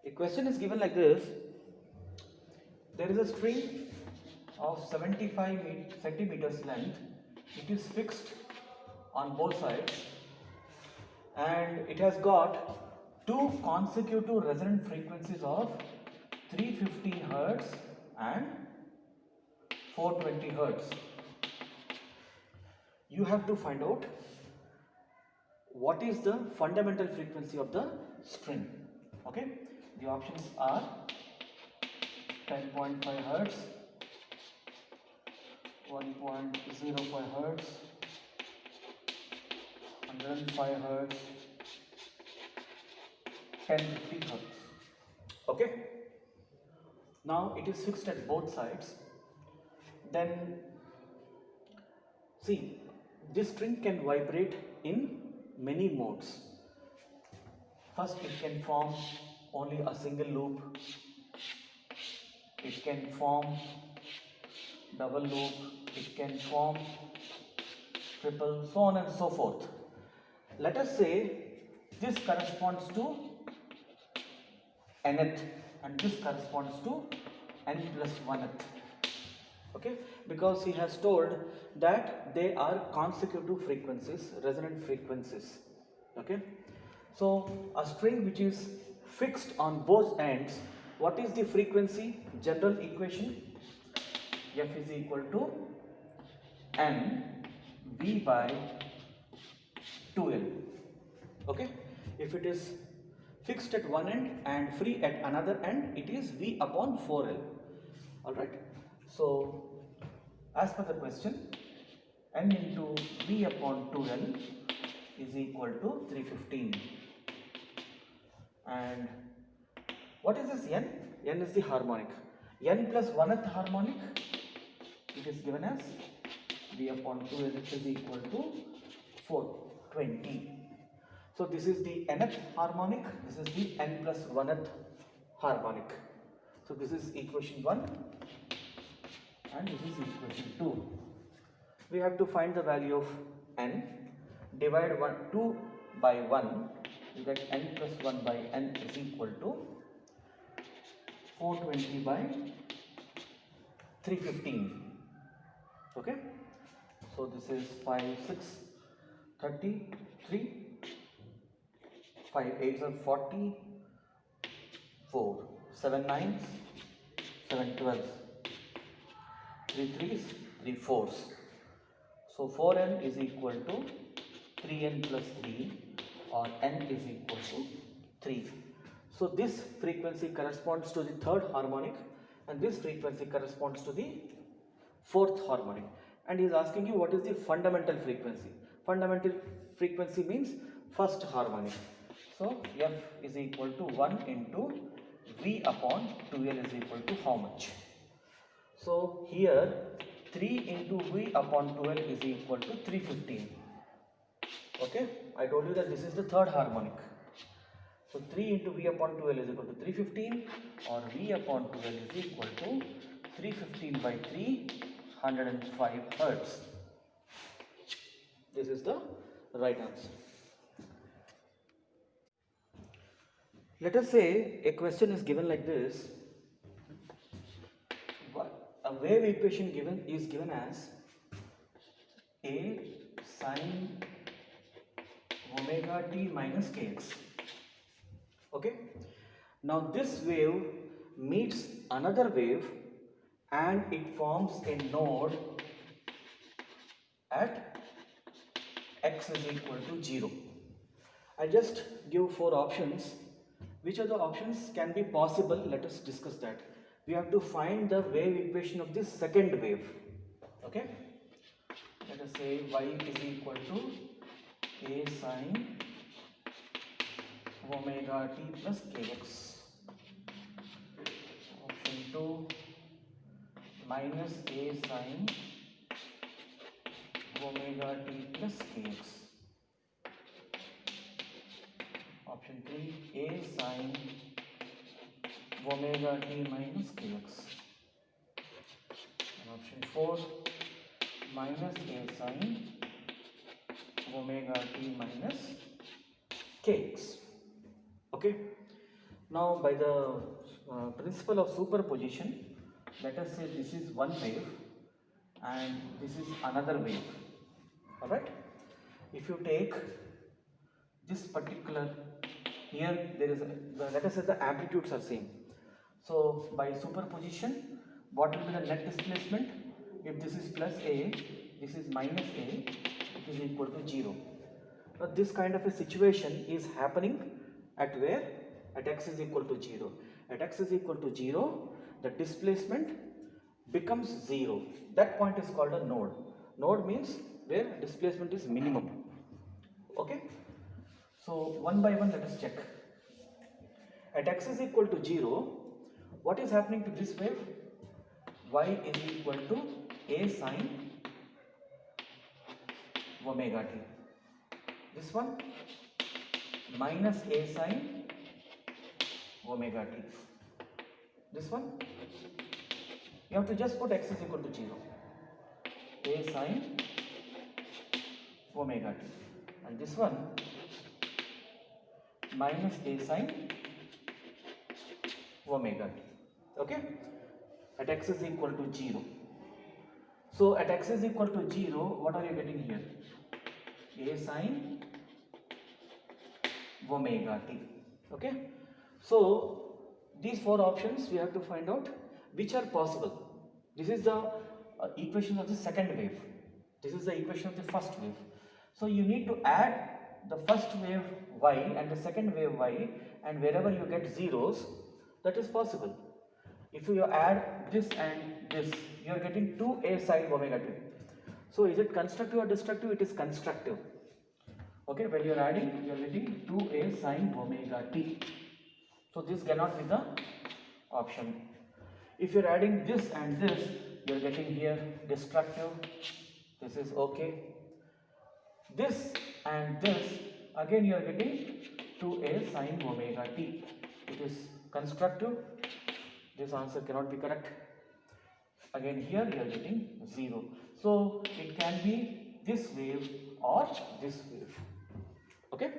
A question is given like this. There is a string of 75 centimeters length. It is fixed on both sides and it has got two consecutive resonant frequencies of 350 Hertz and 420 Hertz. You have to find out what is the fundamental frequency of the string. Okay, the options are 10.5 Hertz, 1.05 Hertz, 105 Hertz, 1050 Hertz. Okay, now it is fixed at both sides. Then see, this string can vibrate in many modes. First, it can form only a single loop. It can form double loop. It can form triple, so on and so forth. Let us say this corresponds to nth and this corresponds to n plus 1th. Okay, because he has told that they are consecutive frequencies, resonant frequencies. Okay, so a string which is fixed on both ends, what is the frequency? General equation, F is equal to n V by 2L. Okay, if it is fixed at one end and free at another end, it is V upon 4L. Alright, so as per the question, n into V upon 2L is equal to 315. And what is this n? N is the harmonic. N plus 1th harmonic, it is given as V upon 2L is equal to 420. So this is the nth harmonic, this is the n plus 1th harmonic. So this is equation 1 and this is equation 2. We have to find the value of n. Divide 2 by 1, you get n plus 1 by n is equal to 420 by 315. Okay, so this is 5, 6, 33, 5 8s are 40, 4, 7 9s, 7 12s, 3 3s, 3 4s. So 4n is equal to 3n plus 3 or n is equal to 3. So this frequency corresponds to the third harmonic and this frequency corresponds to the fourth harmonic. And he is asking you what is the fundamental frequency. Fundamental frequency means first harmonic. So F is equal to 1 into V upon 2L is equal to how much? So here 3 into V upon 12 is equal to 315. Okay, I told you that this is the third harmonic. So 3 into V upon 12 is equal to 315 or V upon 12 is equal to 315 by 3, 105 Hertz. This is the right answer. Let us say a question is given like this. A wave equation is given as A sine omega t minus kx. Okay. Now this wave meets another wave and it forms a node at x is equal to 0. I just give 4 options. Which of the options can be possible? Let us discuss that. We have to find the wave equation of this second wave. Okay. Let us say y is equal to A sine omega t plus kx. Option 2 minus A sine omega t plus kx. Option 3 A sine omega t minus kx. And option 4 minus A sine omega t minus kx. Okay, Now by the principle of superposition, let us say this is one wave and this is another wave. Alright, if you take this particular, here there is let us say the amplitudes are same. So by superposition, what will be the net displacement? If this is plus A, this is minus A, it is equal to 0. Now this kind of a situation is happening at where? At x is equal to 0. At x is equal to 0, the displacement becomes 0. That point is called a node. Node means where displacement is minimum. Okay? So one by one let us check. At x is equal to 0, what is happening to this wave? Y is equal to A sine omega t. This one minus A sine omega t. This one you have to just put x is equal to 0. A sine omega t. And this one minus A sine omega t. Okay? At x is equal to 0. So at x is equal to 0, what are you getting here? A sine omega t. Okay? So these four options we have to find out which are possible. This is the equation of the second wave. This is the equation of the first wave. So you need to add the first wave y and the second wave y, and wherever you get zeros, that is possible. If you add this and this, you are getting 2a sine omega t. So is it constructive or destructive? It is constructive. Okay, when you are adding, you are getting 2a sine omega t. So this cannot be the option. If you are adding this and this, you are getting here destructive. This is okay. This and this, again you are getting 2a sine omega t. It is constructive. This answer cannot be correct. Again here you are getting 0. So it can be this wave or this wave. Okay.